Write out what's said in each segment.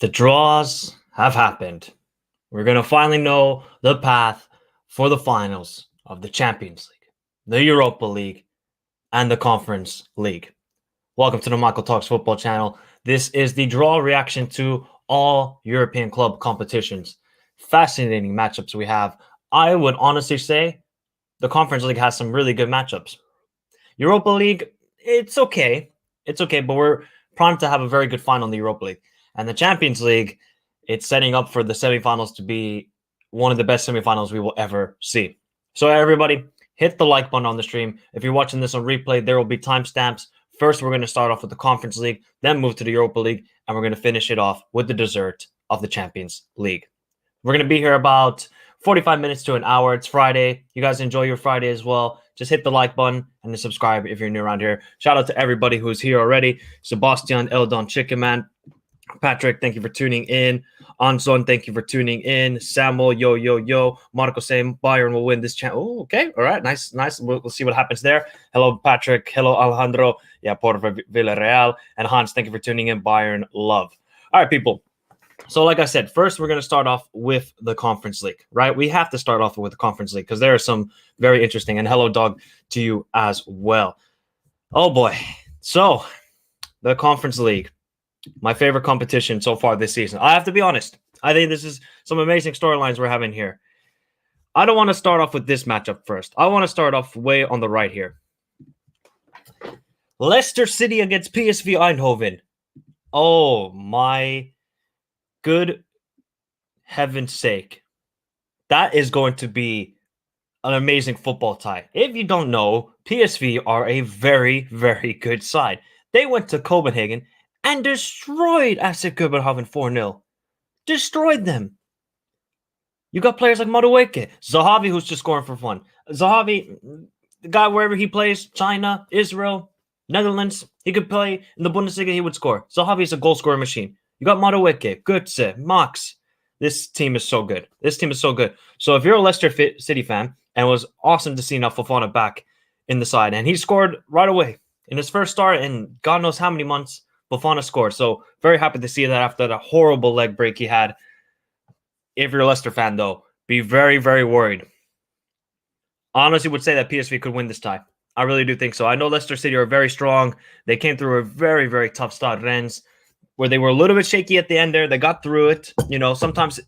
The draws have happened. We're going to finally know the path for the finals of the Champions League, the Europa League, and the Conference League. Welcome to the Michael Talks Football channel. This is the draw reaction to all European club competitions. Fascinating matchups we have. I would honestly say the Conference League has some really good matchups. Europa League, it's okay. It's okay, but we're primed to have a very good final in the Europa League. And the Champions League, it's setting up for the semifinals to be one of the best semifinals we will ever see. So everybody, hit the like button on the stream. If you're watching this on replay, there will be timestamps. First, we're going to start off with the Conference League, then move to the Europa League, and we're going to finish it off with the dessert of the Champions League. We're going to be here about 45 minutes to an hour. It's Friday. You guys enjoy your Friday as well. Just hit the like button and subscribe if you're new around here. Shout out to everybody who's here already. Sebastian, Eldon, Chicken Man, Patrick, thank you for tuning in. Anson, thank you for tuning in. Samuel, yo. Marco saying Bayern will win this channel. Oh, okay. All right. Nice. We'll see what happens there. Hello, Patrick. Hello, Alejandro. Yeah, por Villarreal. And Hans, thank you for tuning in. Bayern love. All right, people. So like I said, first we're going to start off with the Conference League, right? We have to start off with the Conference League because there are some very interesting. And hello, dog, to you as well. Oh, boy. So the Conference League. My favorite competition so far this season. I have to be honest. I think this is some amazing storylines we're having here. I don't want to start off with this matchup first. I want to start off way on the right here. Leicester City against PSV Eindhoven. Oh, my good heaven's sake. That is going to be an amazing football tie. If you don't know, PSV are a very, very good side. They went to Copenhagen and destroyed ASEC Copenhagen 4-0. Destroyed them. You got players like Madueke, Zahavi, who's just scoring for fun. Zahavi, the guy wherever he plays, China, Israel, Netherlands, he could play in the Bundesliga, he would score. Zahavi is a goal scoring machine. You got Madueke, Götze, Max. This team is so good. So if you're a Leicester City fan, and it was awesome to see now Fofana back in the side, and he scored right away. In his first start in God knows how many months, Fofana scored. So very happy to see that after the horrible leg break he had. If you're a Leicester fan, though, be very, very worried. I honestly would say that PSV could win this tie. I really do think so. I know Leicester City are very strong. They came through a very, very tough start, Rennes, where they were a little bit shaky at the end there. They got through it. You know, sometimes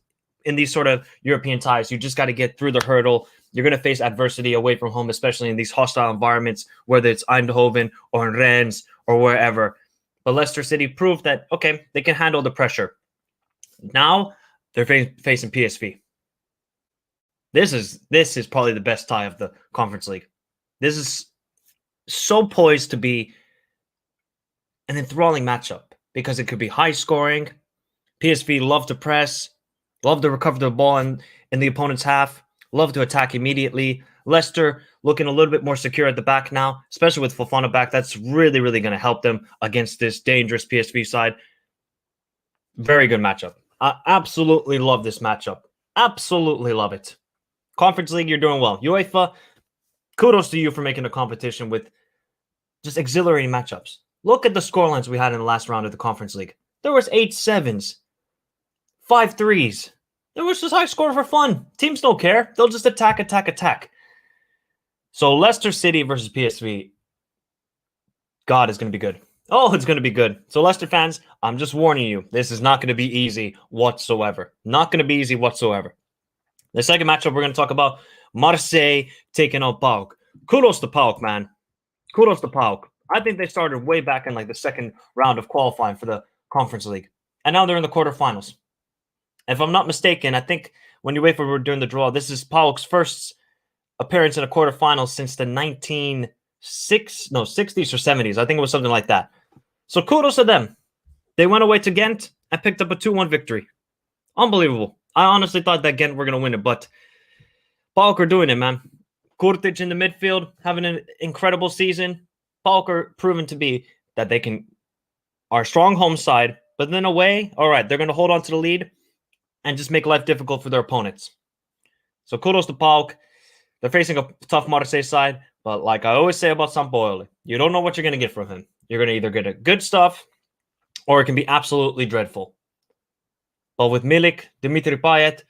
in these sort of European ties, you just got to get through the hurdle. You're going to face adversity away from home, especially in these hostile environments, whether it's Eindhoven or in Rennes or wherever. But Leicester City proved that, okay, they can handle the pressure. Now they're facing PSV. This is probably the best tie of the Conference League. This is so poised to be an enthralling matchup because it could be high scoring. PSV love to press, love to recover the ball in the opponent's half, love to attack immediately. Leicester looking a little bit more secure at the back now, especially with Fofana back. That's really, really going to help them against this dangerous PSV side. Very good matchup. I absolutely love this matchup. Absolutely love it. Conference League, you're doing well. UEFA, kudos to you for making a competition with just exhilarating matchups. Look at the scorelines we had in the last round of the Conference League. There was 8-7s, 5-3s. It was just high score for fun. Teams don't care. They'll just attack. So Leicester City versus PSV, God, is going to be good. Oh, it's going to be good. So Leicester fans, I'm just warning you, this is not going to be easy whatsoever. Not going to be easy whatsoever. The second matchup we're going to talk about, Marseille taking on PAOK. Kudos to PAOK, man. Kudos to PAOK. I think they started way back in like the second round of qualifying for the Conference League. And now they're in the quarterfinals. If I'm not mistaken, I think when you wait for during the draw, this is PAOK's first appearance in a quarterfinal since the 60s or 70s. I think it was something like that. So kudos to them. They went away to Ghent and picked up a 2-1 victory. Unbelievable. I honestly thought that Ghent were going to win it, but PAOK are doing it, man. Kurtic in the midfield, having an incredible season. PAOK are proven to be that they are a strong home side, but then away, all right, they're going to hold on to the lead and just make life difficult for their opponents. So kudos to PAOK. They're facing a tough Marseille side, but like I always say about Sampaoli, you don't know what you're going to get from him. You're going to either get a good stuff or it can be absolutely dreadful. But with Milik, Dimitri Payet,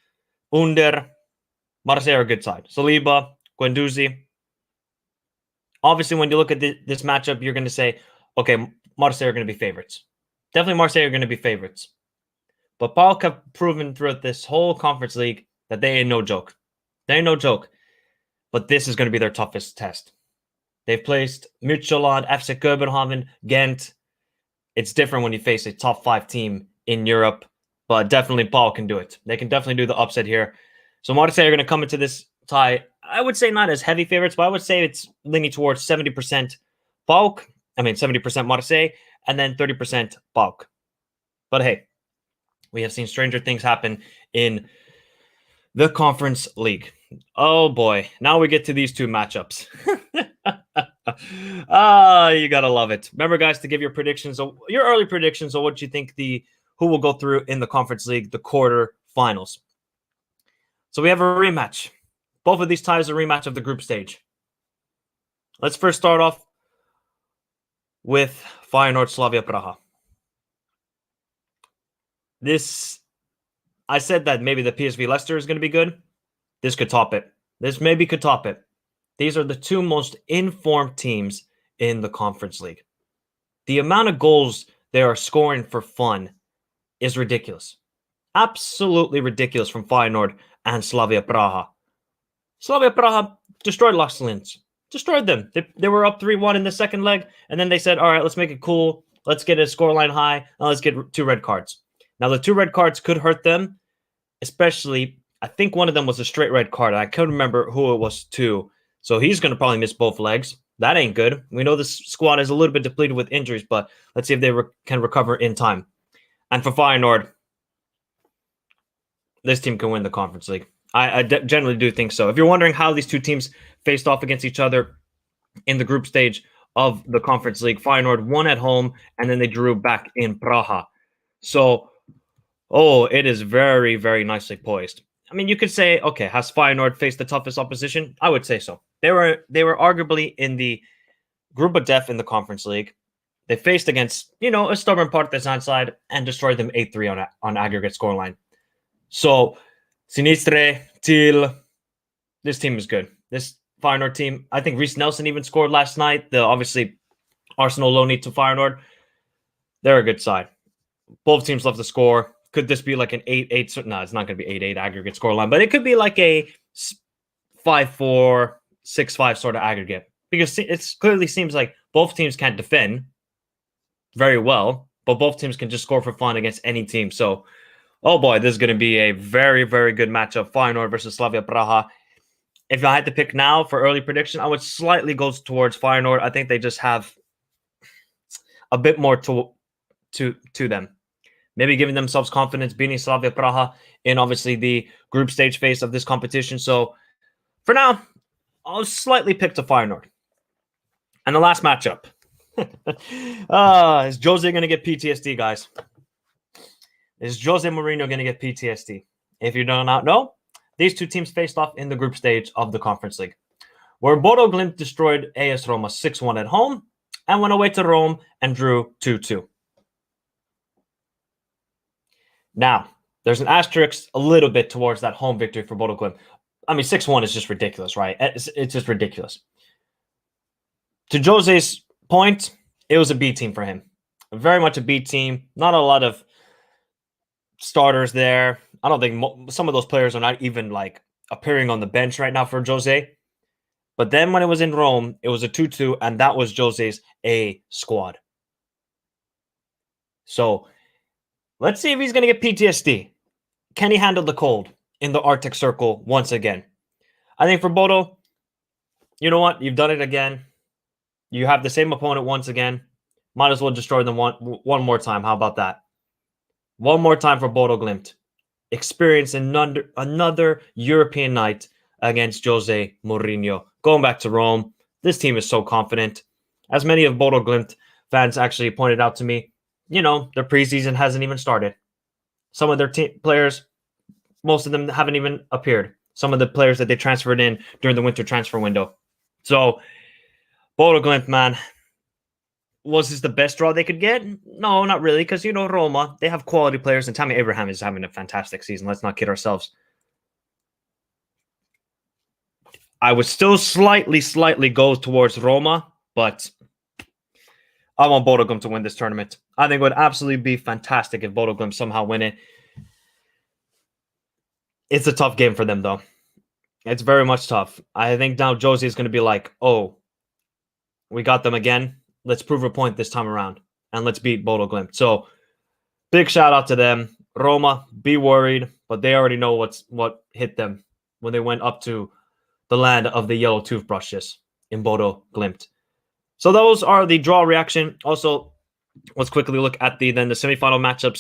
Under, Marseille are a good side. Saliba, Guendouzi. Obviously, when you look at this matchup, you're going to say, okay, Marseille are going to be favorites. Definitely Marseille are going to be favorites. But PAOK have proven throughout this whole Conference League that they ain't no joke. They ain't no joke. But this is going to be their toughest test. They've placed Midtjylland, FC Copenhagen, Ghent. It's different when you face a top 5 team in Europe, but definitely PAOK can do it. They can definitely do the upset here. So Marseille are going to come into this tie, I would say not as heavy favorites, but I would say it's leaning towards 70% PAOK, 70% Marseille, and then 30% PAOK. But hey, we have seen stranger things happen in the Conference League. Oh boy, now we get to these two matchups. You gotta love it. Remember, guys, to give your predictions, your early predictions on what you think who will go through in the Conference League, the quarterfinals. So we have a rematch. Both of these ties are a rematch of the group stage. Let's first start off with Feyenoord Slavia Praha. I said that maybe the PSV Leicester is going to be good. This could top it. This maybe could top it. These are the two most informed teams in the Conference League. The amount of goals they are scoring for fun is ridiculous. Absolutely ridiculous from Feyenoord and Slavia Praha. Slavia Praha destroyed Las Linz. Destroyed them. They were up 3-1 in the second leg, and then they said, all right, let's make it cool. Let's get a scoreline high, and let's get 2 red cards. Now, the 2 red cards could hurt them, especially, I think one of them was a straight red card. I couldn't remember who it was to. So he's going to probably miss both legs. That ain't good. We know this squad is a little bit depleted with injuries, but let's see if they can recover in time. And for Feyenoord, this team can win the Conference League. I generally do think so. If you're wondering how these two teams faced off against each other in the group stage of the Conference League, Feyenoord won at home, and then they drew back in Praha. So, it is very, very nicely poised. I mean, you could say, okay, has Feyenoord faced the toughest opposition? I would say so. They were arguably in the group of death in the Conference League. They faced against, a stubborn Partizan side and destroyed them 8-3 on aggregate scoreline. So, Sinistre, Til, this team is good. This Feyenoord team, I think Reece Nelson even scored last night. Obviously, Arsenal loanee to Feyenoord. They're a good side. Both teams love to score. Could this be like an 8-8? No, it's not going to be 8-8 aggregate scoreline, but it could be like a 5-4, 6-5 sort of aggregate, because it clearly seems like both teams can't defend very well, but both teams can just score for fun against any team. So, oh boy, this is going to be a very, very good matchup. Feyenoord versus Slavia Praha. If I had to pick now for early prediction, I would slightly go towards Feyenoord. I think they just have a bit more to them. Maybe giving themselves confidence, beating Slavia Praha in obviously the group stage phase of this competition. So for now, I'll slightly pick to Feyenoord. And the last matchup. Is Jose going to get PTSD, guys? Is Jose Mourinho going to get PTSD? If you do not know, these two teams faced off in the group stage of the Conference League, where Bodo Glimt destroyed AS Roma 6-1 at home and went away to Rome and drew 2-2. Now, there's an asterisk a little bit towards that home victory for Bodo Glimt. 6-1 is just ridiculous, right? It's just ridiculous. To Jose's point, it was a B team for him. Very much a B team. Not a lot of starters there. I don't think some of those players are not even appearing on the bench right now for Jose. But then when it was in Rome, it was a 2-2, and that was Jose's A squad. So let's see if he's going to get PTSD. Can he handle the cold in the Arctic Circle once again? I think for Bodo, you know what? You've done it again. You have the same opponent once again. Might as well destroy them one more time. How about that? One more time for Bodo Glimt. Experience another European night against Jose Mourinho. Going back to Rome, this team is so confident. As many of Bodo Glimt fans actually pointed out to me, their preseason hasn't even started. Some of their players, most of them haven't even appeared. Some of the players that they transferred in during the winter transfer window. So, Bodo Glimt, man, Was this the best draw they could get? No, not really, because, Roma, they have quality players, and Tammy Abraham is having a fantastic season. Let's not kid ourselves. I would still slightly go towards Roma, but I want Bodo Glimt to win this tournament. I think it would absolutely be fantastic if Bodo Glimt somehow win it. It's a tough game for them, though. It's very much tough. I think now Josie is going to be like, oh, we got them again. Let's prove a point this time around, and let's beat Bodo Glimt. So, big shout out to them. Roma, be worried, but they already know what hit them when they went up to the land of the yellow toothbrushes in Bodo Glimt. So those are the draw reaction. Also, let's quickly look at the semifinal matchup.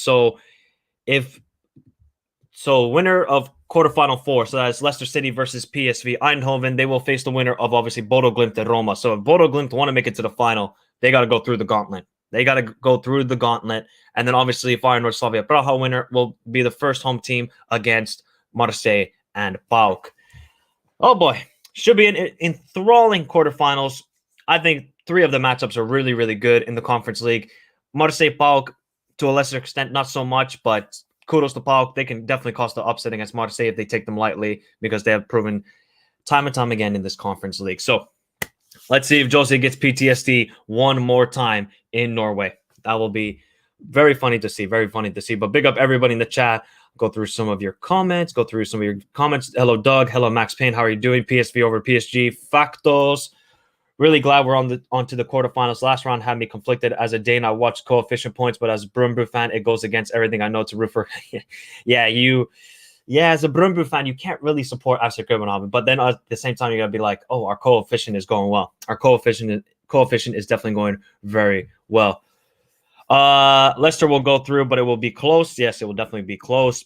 So winner of quarterfinal 4, so that's Leicester City versus PSV Eindhoven. They will face the winner of obviously Bodo Glimt and Roma. So if Bodo Glimt want to make it to the final, they got to go through the gauntlet. And then obviously Feyenoord Slavia Praha winner will be the first home team against Marseille and PAOK. Oh boy, should be an enthralling quarterfinals. I think 3 of the matchups are really, really good in the Conference League. Marseille PAOK, to a lesser extent, not so much, but kudos to PAOK. They can definitely cause the upset against Marseille if they take them lightly, because they have proven time and time again in this Conference League. So let's see if Jose gets PTSD one more time in Norway. That will be very funny to see. But big up everybody in the chat. Go through some of your comments. Hello, Doug. Hello, Max Payne. How are you doing? PSV over PSG. Factos. Really glad we're onto the quarterfinals. Last round had me conflicted. As a Dane, I watched coefficient points, but as a Brumbu fan, it goes against everything I know to root for. As a Brumbu fan, you can't really support FC Copenhagen, but then at the same time, you're gonna be like, oh, our coefficient is going well. Our coefficient is definitely going very well. Leicester will go through, but it will be close. Yes, it will definitely be close.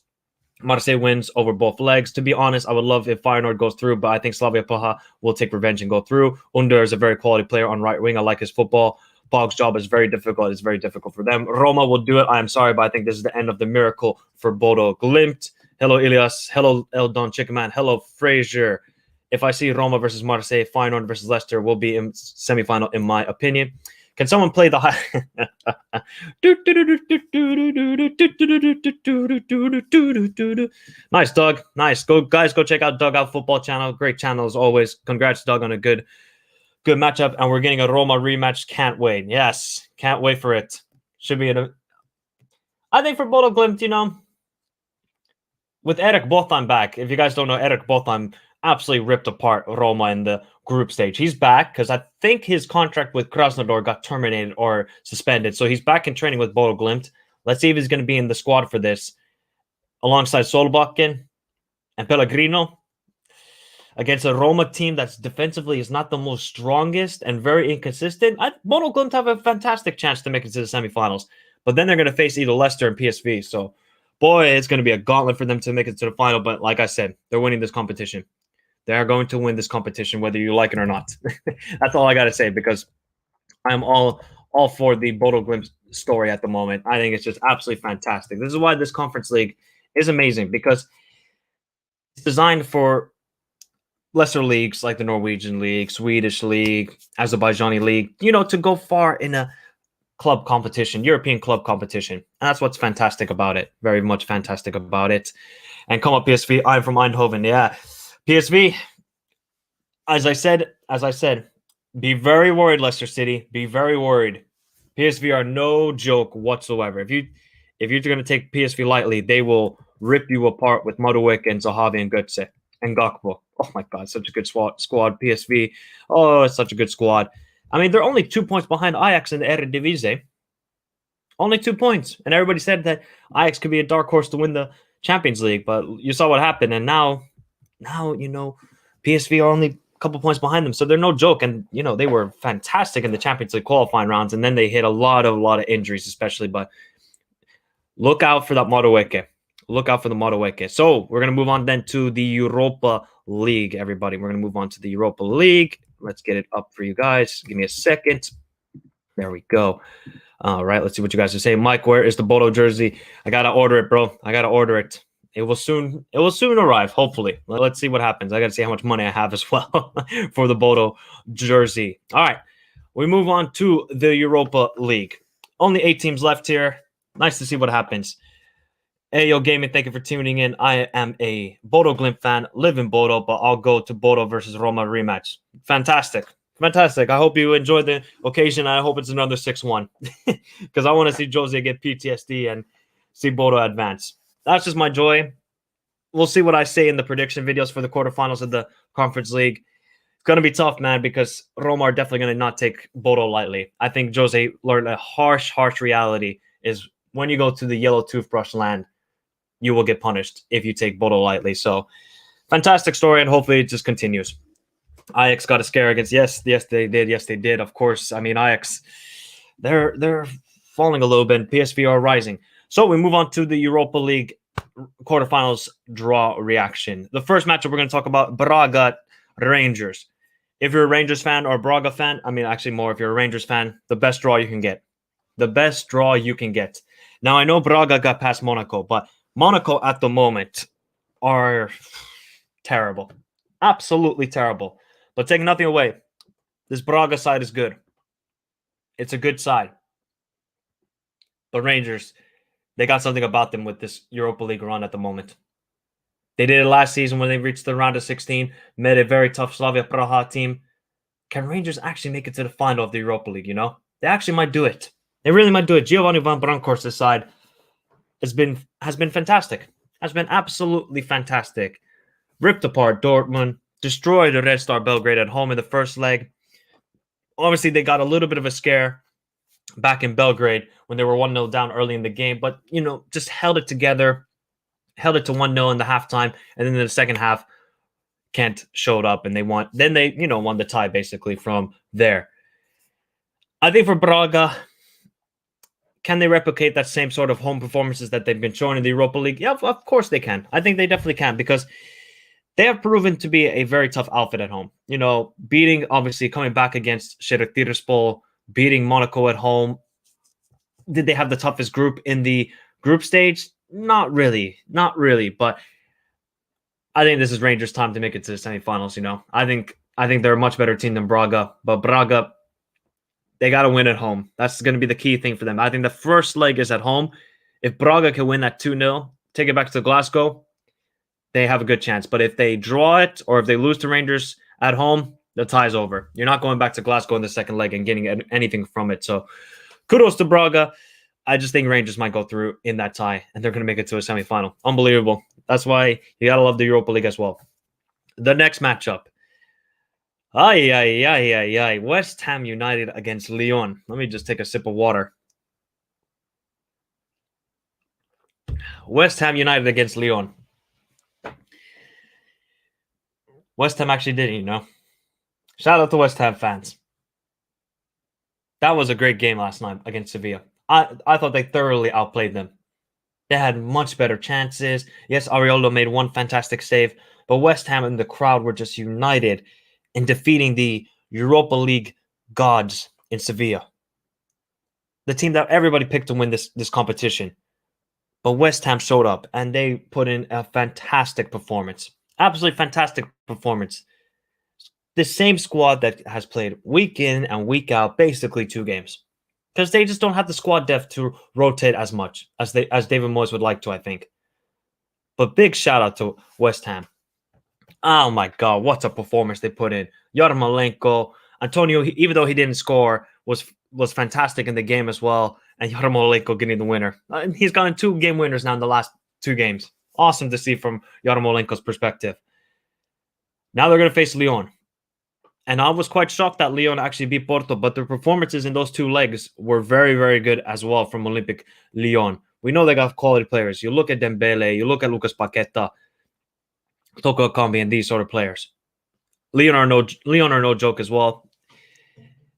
Marseille wins over both legs. To be honest, I would love if Feyenoord goes through, but I think Slavia Praha will take revenge and go through. Under is a very quality player on right wing. I like his football. PAOK's job is very difficult. It's very difficult for them. Roma will do it. I am sorry, but I think this is the end of the miracle for Bodo Glimt. Hello, Ilias. Hello, Eldon Chickaman. Hello, Fraser. If I see Roma versus Marseille, Feyenoord versus Leicester will be in semifinal, in my opinion. Can someone play the high? Nice, Doug. Nice. Go check out Doug Out Football Channel. Great channel as always. Congrats, Doug, on a good matchup. And we're getting a Roma rematch. Can't wait. Yes, can't wait for it. Should be I think for Bodo Glimt, with Erik Botham back. If you guys don't know, Erik Botham absolutely ripped apart Roma in the group stage. He's back because I think his contract with Krasnodar got terminated or suspended. So he's back in training with Bodo Glimt. Let's see if he's going to be in the squad for this alongside Solbakken and Pellegrino against a Roma team that's defensively is not the most strongest and very inconsistent. Bodo Glimt have a fantastic chance to make it to the semifinals. But then they're going to face either Leicester and PSV. So, boy, it's going to be a gauntlet for them to make it to the final. But like I said, they're winning this competition. They are going to win this competition, whether you like it or not. That's all I got to say, because I'm all for the Bodo Glimt story at the moment. I think it's just absolutely fantastic. This is why this Conference League is amazing, because it's designed for lesser leagues like the Norwegian League, Swedish League, Azerbaijani League, to go far in a club competition, European club competition. And that's what's fantastic about it. Very much fantastic about it. And come up, PSV. I'm from Eindhoven. Yeah. PSV, as I said, be very worried, Leicester City. Be very worried. PSV are no joke whatsoever. If you're going to take PSV lightly, they will rip you apart with Madueke and Zahavi and Götze and Gakpo. Oh my God, such a good squad. PSV. Oh, it's such a good squad. I mean, they're only 2 points behind Ajax in the Eredivisie. Only 2 points. And everybody said that Ajax could be a dark horse to win the Champions League. But you saw what happened. And now, PSV are only a couple points behind them. So they're no joke. And, they were fantastic in the Champions League qualifying rounds. And then they hit a lot of injuries, especially. But look out for that Madueke. Look out for the Madueke. So we're going to move on then to the Europa League, everybody. We're going to move on to the Europa League. Let's get it up for you guys. Give me a second. There we go. All right, let's see what you guys are saying. Mike, where is the Bodo jersey? I got to order it, bro. I got to order it. It will soon arrive, hopefully. Let's see what happens. I got to see how much money I have as well for the Bodo jersey. All right. we move on to the Europa League. Only 8 teams left here. Nice to see what happens. Ayo Gaming, thank you for tuning in. I am a Bodo Glimt fan, live in Bodo, but I'll go to Bodo versus Roma rematch. Fantastic. Fantastic. I hope you enjoyed the occasion. I hope it's another 6-1 because I want to see Jose get PTSD and see Bodo advance. That's just my joy. We'll see what I say in the prediction videos for the quarterfinals of the Conference League. It's going to be tough, man, because Roma are definitely going to not take Bodo lightly. I think Jose learned a harsh reality is when you go to the yellow toothbrush land, you will get punished if you take Bodo lightly. So, fantastic story, and hopefully it just continues. Ajax got a scare against yes they did. Of course, I mean Ajax, they're falling a little bit. PSV are rising. So we move on to the Europa League quarterfinals draw reaction. The first matchup we're going to talk about Braga Rangers. If you're a Rangers fan or a Braga fan, I mean actually more if you're a Rangers fan, the best draw you can get. The best draw you can get. Now I know Braga got past Monaco, but Monaco at the moment are terrible. Absolutely terrible. But take nothing away. This Braga side is good. It's a good side. But Rangers, they got something about them with this Europa League run at the moment. They did it last season when they reached the round of 16, met a very tough Slavia Praha team. Can Rangers actually make it to the final of the Europa League, you know? They actually might do it. They really might do it. Giovanni Van Bronckhorst's side has been fantastic. Has been absolutely fantastic. Ripped apart Dortmund, destroyed the Red Star Belgrade at home in the first leg. Obviously, they got a little bit of a scare back in Belgrade when they were 1-0 down early in the game, but, you know, just held it together, held it to 1-0 in the halftime, and then in the second half, Kent showed up and they won. Then they, you know, won the tie basically from there. I think for Braga, can they replicate that same sort of home performances that they've been showing in the Europa League? Yeah, of course they can. I think they definitely can because they have proven to be a very tough outfit at home. You know, beating, obviously, coming back against Sheriff beating Monaco at home. Did they have the toughest group in the group stage? Not really. Not really. But I think this is Rangers' time to make it to the semifinals, you know. I think they're a much better team than Braga. But Braga, they got to win at home. That's going to be the key thing for them. I think the first leg is at home. If Braga can win that 2-0, take it back to Glasgow, they have a good chance. But if they draw it or if they lose to Rangers at home, the tie's over. You're not going back to Glasgow in the second leg and getting anything from it. So kudos to Braga. I just think Rangers might go through in that tie, and they're going to make it to a semifinal. Unbelievable. That's why you got to love the Europa League as well. The next matchup. West Ham United against Lyon. Let me just take a sip of water. West Ham United against Lyon. West Ham actually did it, you know. Shout out to West Ham fans. That was a great game last night against Sevilla. I thought they thoroughly outplayed them. They had much better chances. Yes, Areola made one fantastic save, but West Ham and the crowd were just united in defeating the Europa League gods in Sevilla. The team that everybody picked to win this competition. But West Ham showed up and they put in a fantastic performance. Absolutely fantastic performance. The same squad that has played week in and week out, basically 2 games. Because they just don't have the squad depth to rotate as much as David Moyes would like to, I think. But big shout out to West Ham. Oh my God, what a performance they put in. Yarmolenko, Antonio, even though he didn't score, was fantastic in the game as well. And Yarmolenko getting the winner. He's gotten 2 game winners now in the last 2 games. Awesome to see from Yarmolenko's perspective. Now they're going to face Lyon. And I was quite shocked that Lyon actually beat Porto, but their performances in those 2 legs were very, very good as well from Olympic Lyon. We know they got quality players. You look at Dembele, you look at Lucas Paqueta, Toko Ekambi, and these sort of players. Lyon are no joke as well.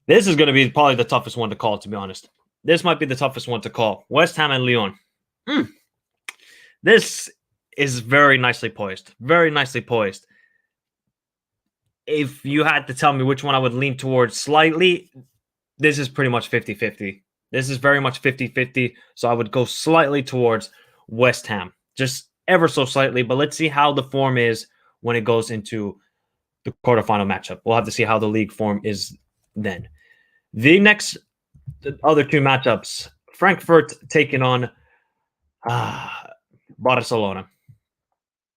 This is going to be probably the toughest one to call, to be honest. This might be the toughest one to call. West Ham and Lyon. This is very nicely poised. Very nicely poised. If you had to tell me which one I would lean towards slightly, this is pretty much 50-50. This is very much 50-50, so I would go slightly towards West Ham. Just ever so slightly, but let's see how the form is when it goes into the quarterfinal matchup. We'll have to see how the league form is then. The next other two matchups, Frankfurt taking on Barcelona.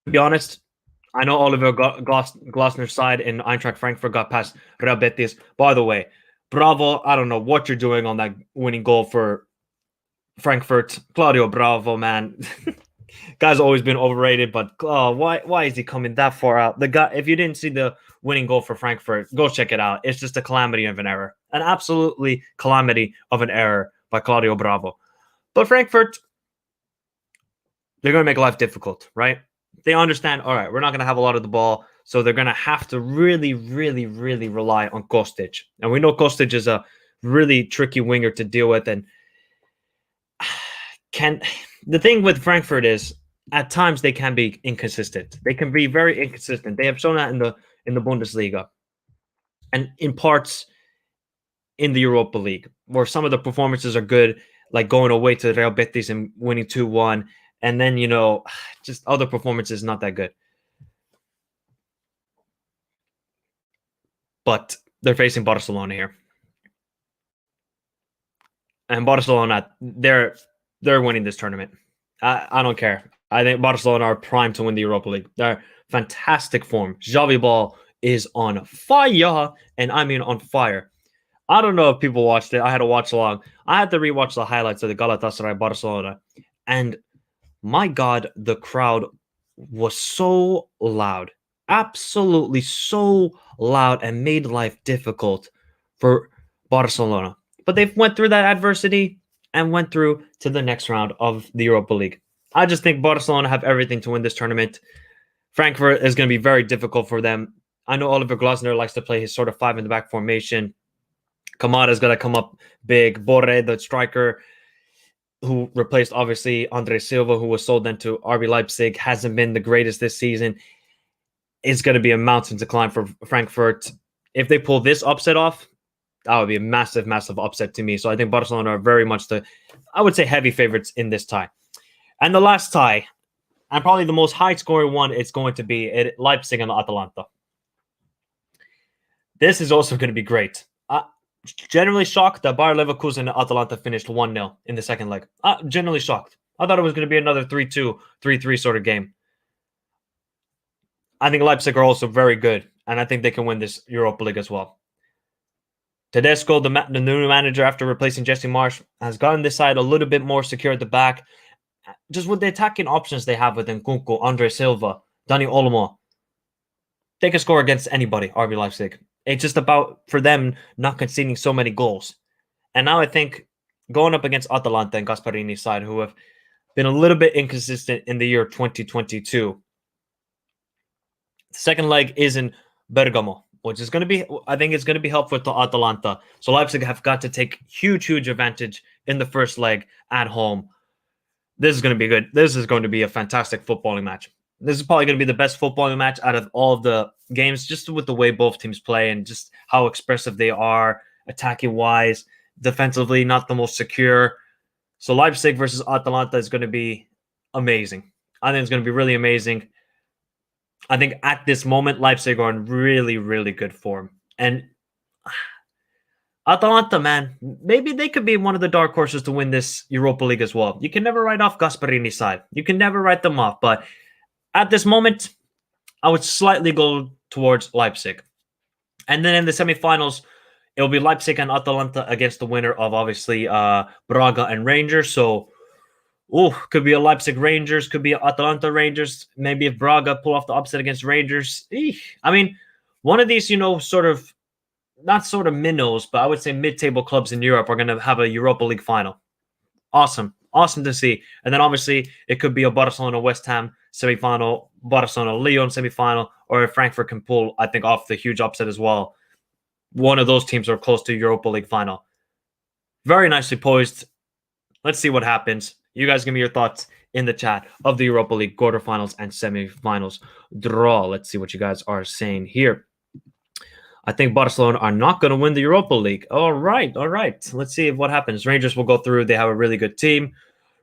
To be honest, I know Oliver Glasner's side in Eintracht Frankfurt got past Real Betis. By the way, bravo. I don't know what you're doing on that winning goal for Frankfurt. Claudio Bravo, man. Guy's always been overrated, but why is he coming that far out? The guy, if you didn't see the winning goal for Frankfurt, go check it out. It's just a calamity of an error. An absolutely calamity of an error by Claudio Bravo. But Frankfurt, they're going to make life difficult, right? They understand, all right, we're not going to have a lot of the ball, so they're going to have to really, really, really rely on Kostic. And we know Kostic is a really tricky winger to deal with. And the thing with Frankfurt is at times they can be inconsistent. They can be very inconsistent. They have shown that in the Bundesliga and in parts in the Europa League, where some of the performances are good, like going away to Real Betis and winning 2-1. And then, just other performances not that good. But they're facing Barcelona here. And Barcelona, they're winning this tournament. I don't care. I think Barcelona are primed to win the Europa League. They're fantastic form. Xavi Ball is on fire, and I mean on fire. I don't know if people watched it. I had to watch along. I had to rewatch the highlights of the Galatasaray Barcelona, and my God, the crowd was so loud. Absolutely so loud and made life difficult for Barcelona. But they went through that adversity and went through to the next round of the Europa League. I just think Barcelona have everything to win this tournament. Frankfurt is going to be very difficult for them. I know Oliver Glasner likes to play his sort of five in the back formation. Kamada is going to come up big. Borre, the striker, who replaced obviously Andre Silva, who was sold then to RB Leipzig, hasn't been the greatest this season. It's going to be a mountain to climb for Frankfurt. If they pull this upset off, that would be a massive, massive upset to me. So I think Barcelona are very much I would say, heavy favorites in this tie. And the last tie, and probably the most high-scoring one, it's going to be Leipzig and Atalanta. This is also going to be great. Generally shocked that Bayer Leverkusen and Atalanta finished 1-0 in the second leg. Generally shocked. I thought it was going to be another 3-2, 3-3 sort of game. I think Leipzig are also very good, and I think they can win this Europa League as well. Tedesco, the new manager, after replacing Jesse Marsch, has gotten this side a little bit more secure at the back. Just with the attacking options they have with Nkunku, Andre Silva, Dani Olmo, they can score against anybody, RB Leipzig. It's just about, for them, not conceding so many goals. And now I think going up against Atalanta and Gasparini's side, who have been a little bit inconsistent in the year 2022. The second leg is in Bergamo, which is going to be, I think it's going to be helpful to Atalanta. So Leipzig have got to take huge, huge advantage in the first leg at home. This is going to be good. This is going to be a fantastic footballing match. This is probably going to be the best footballing match out of all of the games, just with the way both teams play and just how expressive they are, attacking-wise, defensively, not the most secure. So Leipzig versus Atalanta is going to be amazing. I think it's going to be really amazing. I think at this moment, Leipzig are in really, really good form. And Atalanta, man, maybe they could be one of the dark horses to win this Europa League as well. You can never write off Gasparini's side. You can never write them off. But at this moment, I would slightly go towards Leipzig. And then in the semifinals, it will be Leipzig and Atalanta against the winner of, obviously, Braga and Rangers. So, could be a Leipzig Rangers, could be an Atalanta Rangers. Maybe if Braga pull off the upset against Rangers. I mean, one of these, sort of, not sort of minnows, but I would say mid-table clubs in Europe are going to have a Europa League final. Awesome. Awesome to see. And then obviously it could be a Barcelona-West Ham semifinal, Barcelona-Lyon semifinal, or if Frankfurt can pull, I think, off the huge upset as well. One of those teams are close to Europa League final. Very nicely poised. Let's see what happens. You guys give me your thoughts in the chat of the Europa League quarterfinals and semifinals draw. Let's see what you guys are saying here. I think Barcelona are not going to win the Europa League. All right. Let's see what happens. Rangers will go through. They have a really good team.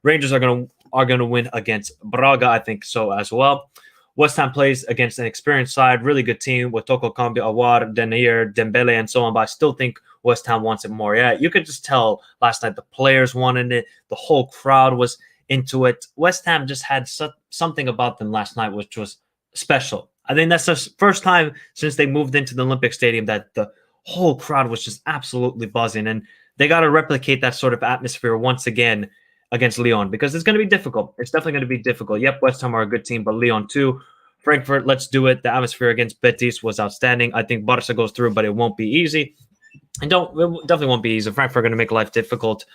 Rangers are going to win against Braga. I think so as well. West Ham plays against an experienced side, really good team with Toko Kambi, Awar, Denier, Dembele, and so on. But I still think West Ham wants it more. Yeah, you could just tell last night the players wanted it. The whole crowd was into it. West Ham just had something about them last night which was special. I think that's the first time since they moved into the Olympic Stadium that the whole crowd was just absolutely buzzing. And they got to replicate that sort of atmosphere once again against Lyon because it's going to be difficult. It's definitely going to be difficult. Yep, West Ham are a good team, but Lyon too. Frankfurt, let's do it. The atmosphere against Betis was outstanding. I think Barca goes through, but it won't be easy. And it definitely won't be easy. Frankfurt are going to make life difficult.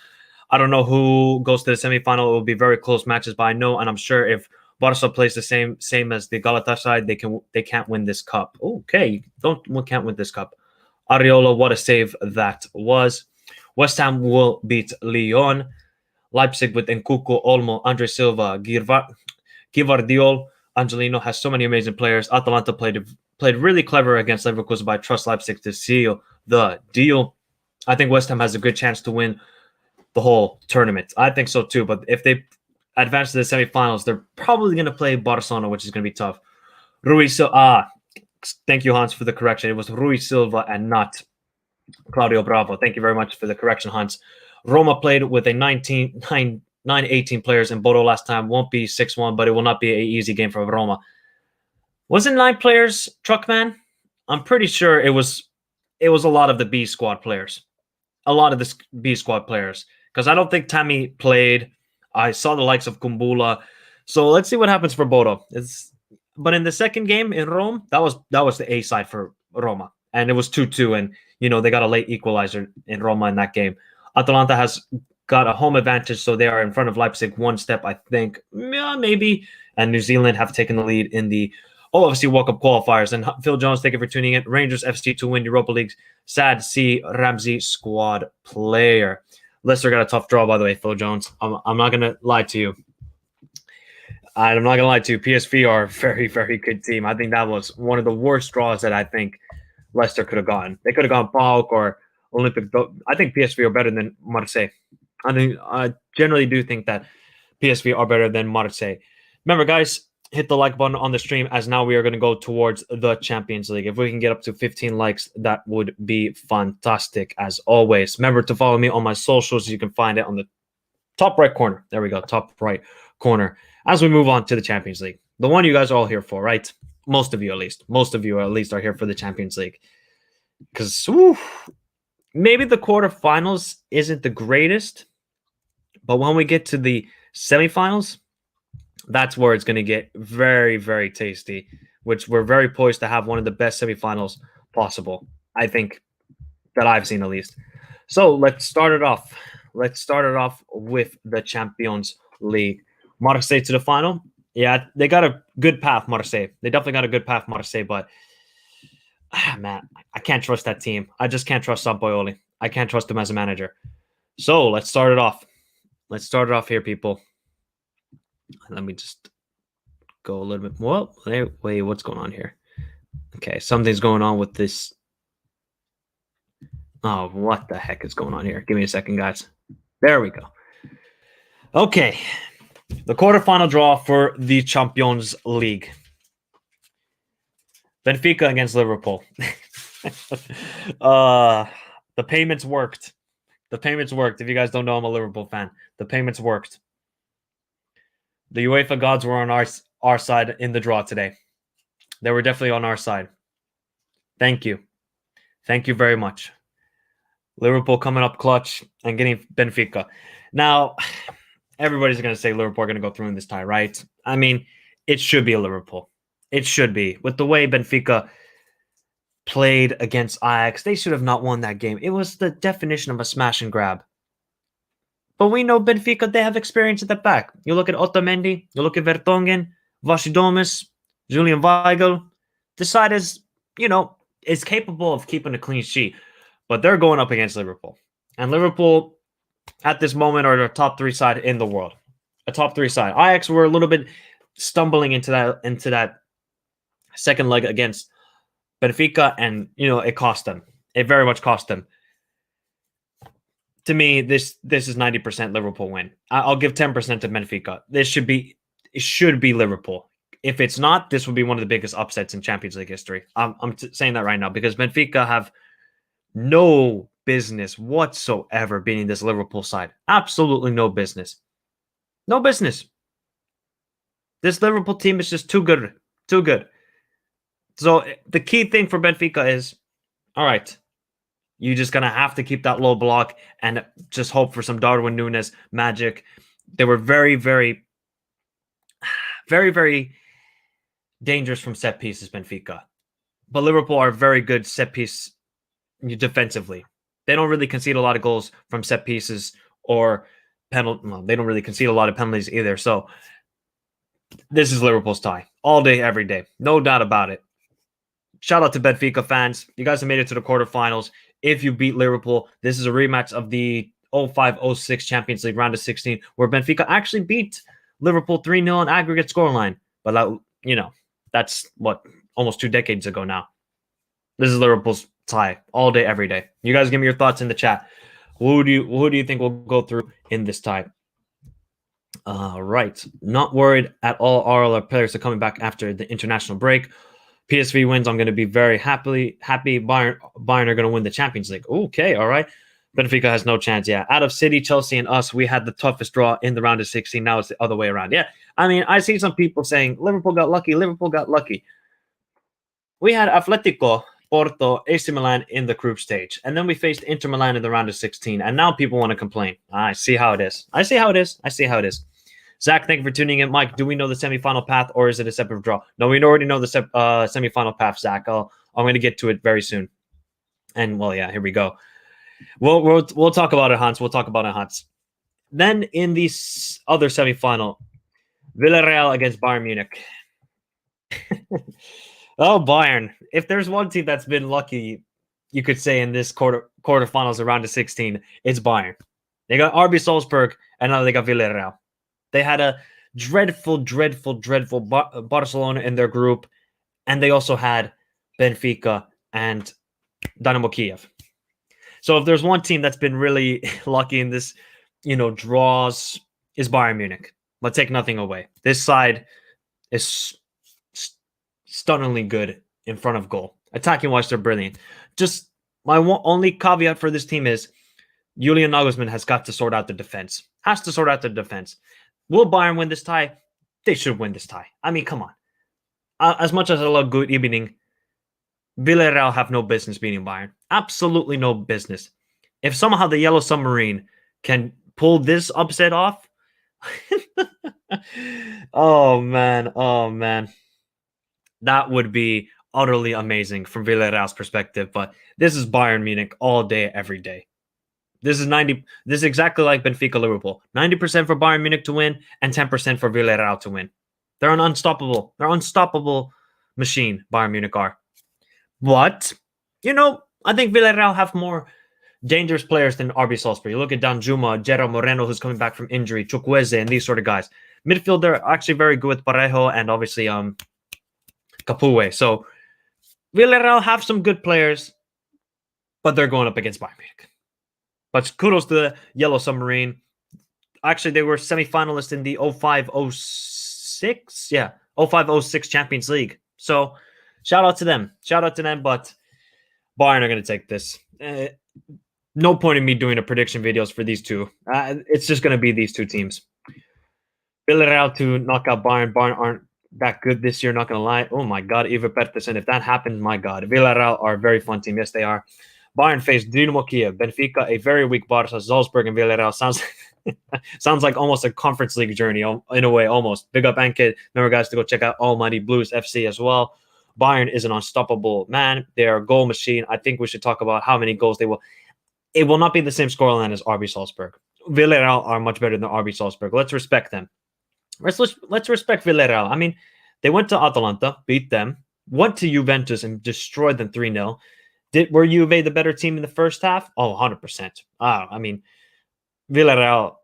I don't know who goes to the semifinal. It will be very close matches, but I know, and I'm sure if Barca plays the same as the Galatasaray, they can't win this cup. Okay, can't win this cup. Areola, what a save that was. West Ham will beat Lyon. Leipzig with Nkunku, Olmo, Andre Silva, Givardiol. Angelino has so many amazing players. Atalanta played really clever against Leverkusen, but I trust Leipzig to seal the deal. I think West Ham has a good chance to win the whole tournament. I think so too, but if they advance to the semifinals, they're probably going to play Barcelona, which is going to be tough. Thank you, Hans, for the correction. It was Rui Silva and not Claudio Bravo. Thank you very much for the correction, Hans. Roma played with a 9-18 players in Bodo last time. Won't be 6-1, but it will not be an easy game for Roma. Wasn't 9 players, Truckman? I'm pretty sure it was a lot of the B squad players. A lot of the B squad players. Because I don't think Tammy played. I saw the likes of Kumbula. So let's see what happens for Bodo. But in the second game in Rome, that was the A side for Roma. And it was 2-2. And, they got a late equalizer in Roma in that game. Atalanta has got a home advantage, so they are in front of Leipzig one step, I think. Yeah, maybe. And New Zealand have taken the lead in the OFC World Cup qualifiers. And Phil Jones, thank you for tuning in. Rangers FC to win Europa League. Sad to see Ramsey squad player. Leicester got a tough draw, by the way, Phil Jones. I'm not going to lie to you. I'm not going to lie to you. PSV are a very, very good team. I think that was one of the worst draws that I think Leicester could have gotten. They could have gone PAOK or Olympic. I think PSV are better than Marseille. I generally do think that PSV are better than Marseille. Remember, guys, hit the like button on the stream as now we are going to go towards the Champions League. If we can get up to 15 likes, that would be fantastic as always. Remember to follow me on my socials. You can find it on the top right corner. There we go, top right corner. As we move on to the Champions League, the one you guys are all here for, right? Most of you at least are here for the Champions League. Because maybe the quarterfinals isn't the greatest, but when we get to the semifinals, that's where it's going to get very, very tasty, which we're very poised to have one of the best semifinals possible, I think, that I've seen at least. So let's start it off. Let's start it off with the Champions League. Marseille to the final. Yeah, they got a good path, Marseille. They definitely got a good path, Marseille, but man, I can't trust that team. I just can't trust Sampaoli. I can't trust him as a manager. So let's start it off. Let's start it off here, people. Let me just go a little bit more. Wait, what's going on here? Okay, something's going on with this. Oh, what the heck is going on here? Give me a second, guys. There we go. Okay, the quarterfinal draw for the Champions League. Benfica against Liverpool. The payments worked. The payments worked. If you guys don't know, I'm a Liverpool fan. The payments worked. The UEFA gods were on our side in the draw today. They were definitely on our side. Thank you. Thank you very much. Liverpool coming up clutch and getting Benfica. Now, everybody's going to say Liverpool are going to go through in this tie, right? I mean, it should be a Liverpool. It should be. With the way Benfica played against Ajax, they should have not won that game. It was the definition of a smash and grab. But we know Benfica, they have experience at the back. You look at Otamendi, you look at Vertonghen, Vasidomis, Julian Weigl. The side is, is capable of keeping a clean sheet. But they're going up against Liverpool. And Liverpool, at this moment, are the top 3 side in the world. A top 3 side. Ajax were a little bit stumbling into that second leg against Benfica, and it cost them. It very much cost them. To me, this is 90% Liverpool win. I'll give 10% to Benfica. It should be Liverpool. If it's not, this would be one of the biggest upsets in Champions League history. I'm saying that right now because Benfica have no business whatsoever beating this Liverpool side. Absolutely no business. No business. This Liverpool team is just too good. Too good. So the key thing for Benfica is, all right, you're just going to have to keep that low block and just hope for some Darwin Núñez magic. They were very, very, very, very dangerous from set pieces, Benfica. But Liverpool are very good set piece defensively. They don't really concede a lot of goals from set pieces or penalty. Well, they don't really concede a lot of penalties either. So this is Liverpool's tie all day, every day. No doubt about it. Shout out to Benfica fans. You guys have made it to the quarterfinals. If you beat Liverpool, this is a rematch of the 05-06 Champions League round of 16, where Benfica actually beat Liverpool 3-0 in aggregate scoreline. But that, that's what, almost 2 decades ago now. This is Liverpool's tie all day, every day. You guys give me your thoughts in the chat. Who do you think will go through in this tie? Right. Not worried at all. All our players are coming back after the international break. PSV wins. I'm going to be very happy. Bayern are going to win the Champions League. Okay, all right. Benfica has no chance. Yeah. Out of City, Chelsea, and us, we had the toughest draw in the round of 16. Now it's the other way around. Yeah. I mean, I see some people saying Liverpool got lucky. Liverpool got lucky. We had Atletico, Porto, AC Milan in the group stage. And then we faced Inter Milan in the round of 16. And now people want to complain. I see how it is. Zach, thank you for tuning in. Mike, do we know the semifinal path or is it a separate draw? No, we already know the semifinal path, Zach. I'm going to get to it very soon. And, well, yeah, here we go. We'll talk about it, Hans. Then in the other semifinal, Villarreal against Bayern Munich. Oh, Bayern. If there's one team that's been lucky, you could say, in this quarterfinals around the 16, it's Bayern. They got RB Salzburg, and now they got Villarreal. They had a dreadful Barcelona in their group, and they also had Benfica and Dynamo Kiev. So if there's one team that's been really lucky in this, draws, is Bayern Munich. But take nothing away. This side is stunningly good in front of goal. Attacking-wise, they're brilliant. Just my only caveat for this team is Julian Nagelsmann has got to sort out the defense. Will Bayern win this tie? They should win this tie. I mean, come on. As much as I love good evening, Villarreal have no business beating Bayern. Absolutely no business. If somehow the Yellow Submarine can pull this upset off, oh man. That would be utterly amazing from Villarreal's perspective. But this is Bayern Munich all day, every day. This is exactly like Benfica Liverpool. 90% for Bayern Munich to win and 10% for Villarreal to win. They're an unstoppable machine, Bayern Munich are. But, I think Villarreal have more dangerous players than RB Salzburg. You look at Danjuma, Gerard Moreno, who's coming back from injury, Chukwueze, and these sort of guys. Midfield, they're actually very good with Parejo and obviously Capoue. So Villarreal have some good players, but they're going up against Bayern Munich. But kudos to the Yellow Submarine. Actually, they were semifinalists in the 05-06. Yeah, 05-06 Champions League. So shout out to them. But Bayern are going to take this. No point in me doing the prediction videos for these two. It's just going to be these two teams. Villarreal to knock out Bayern. Bayern aren't that good this year, not going to lie. Oh, my God. Ivo Petersen. If that happened, my God. Villarreal are a very fun team. Yes, they are. Bayern faced Dynamo Kiev, Benfica, a very weak Barca, Salzburg, and Villarreal. Sounds like almost a Conference League journey in a way, almost. Big up Ankit. Remember, guys, to go check out Almighty Blues FC as well. Bayern is an unstoppable man. They are a goal machine. I think we should talk about how many goals they will. It will not be the same scoreline as RB Salzburg. Villarreal are much better than RB Salzburg. Let's respect them. Let's respect Villarreal. I mean, they went to Atalanta, beat them, went to Juventus and destroyed them 3-0. Were Juve the better team in the first half? Oh, 100%. I mean, Villarreal,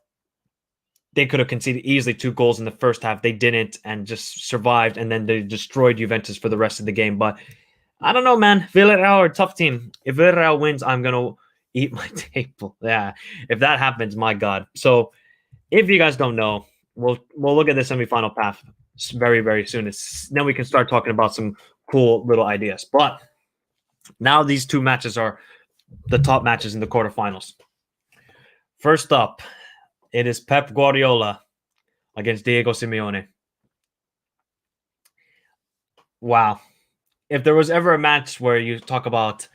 they could have conceded easily 2 goals in the first half. They didn't and just survived, and then they destroyed Juventus for the rest of the game. But I don't know, man. Villarreal are a tough team. If Villarreal wins, I'm going to eat my table. Yeah, if that happens, my God. So if you guys don't know, we'll look at the semifinal path very, very soon. Then we can start talking about some cool little ideas. But now these two matches are the top matches in the quarterfinals. First up, it is Pep Guardiola against Diego Simeone. Wow. If there was ever a match where you talk about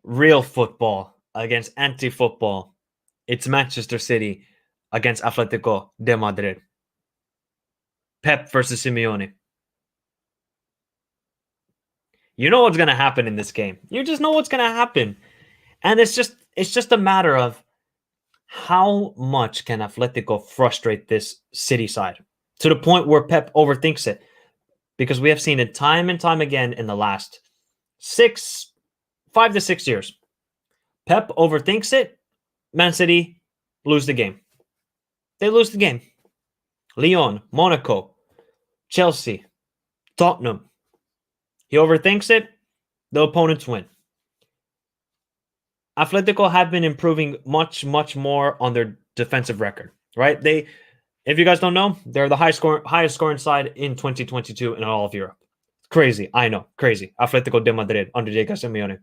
real football against anti-football, it's Manchester City against Atletico de Madrid. Pep versus Simeone. You know what's going to happen in this game. You just know what's going to happen. And it's just a matter of how much can Atletico frustrate this City side to the point where Pep overthinks it. Because we have seen it time and time again in the last 5 to 6 years. Pep overthinks it. Man City lose the game. They lose the game. Lyon, Monaco, Chelsea, Tottenham. He overthinks it. The opponents win. Atletico have been improving much, much more on their defensive record, right? If you guys don't know, they're the highest scoring side in 2022 in all of Europe. Crazy, I know, crazy. Atletico de Madrid under Diego Simeone.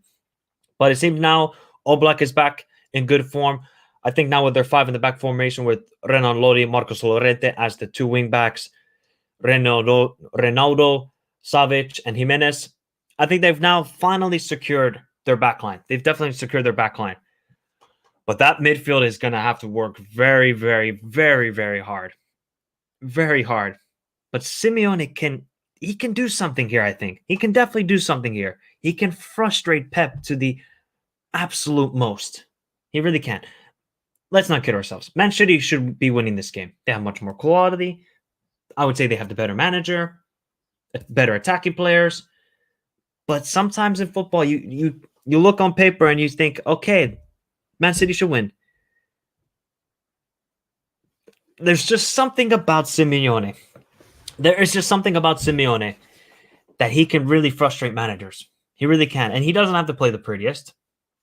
But it seems now Oblak is back in good form. I think now with their 5 in the back formation with Renan Lodi, Marcos Llorente as the 2 wing backs, Ronaldo, Savic, and Jimenez, I think they've now finally secured their backline. They've definitely secured their backline. But that midfield is going to have to work very, very, very, very hard. Very hard. But Simeone can do something here, I think. He can definitely do something here. He can frustrate Pep to the absolute most. He really can. Let's not kid ourselves. Man City should be winning this game. They have much more quality. I would say they have the better manager, better attacking players. But sometimes in football, you look on paper and you think, okay, Man City should win. There's just something about Simeone. There is just something about Simeone that he can really frustrate managers. He really can. And he doesn't have to play the prettiest.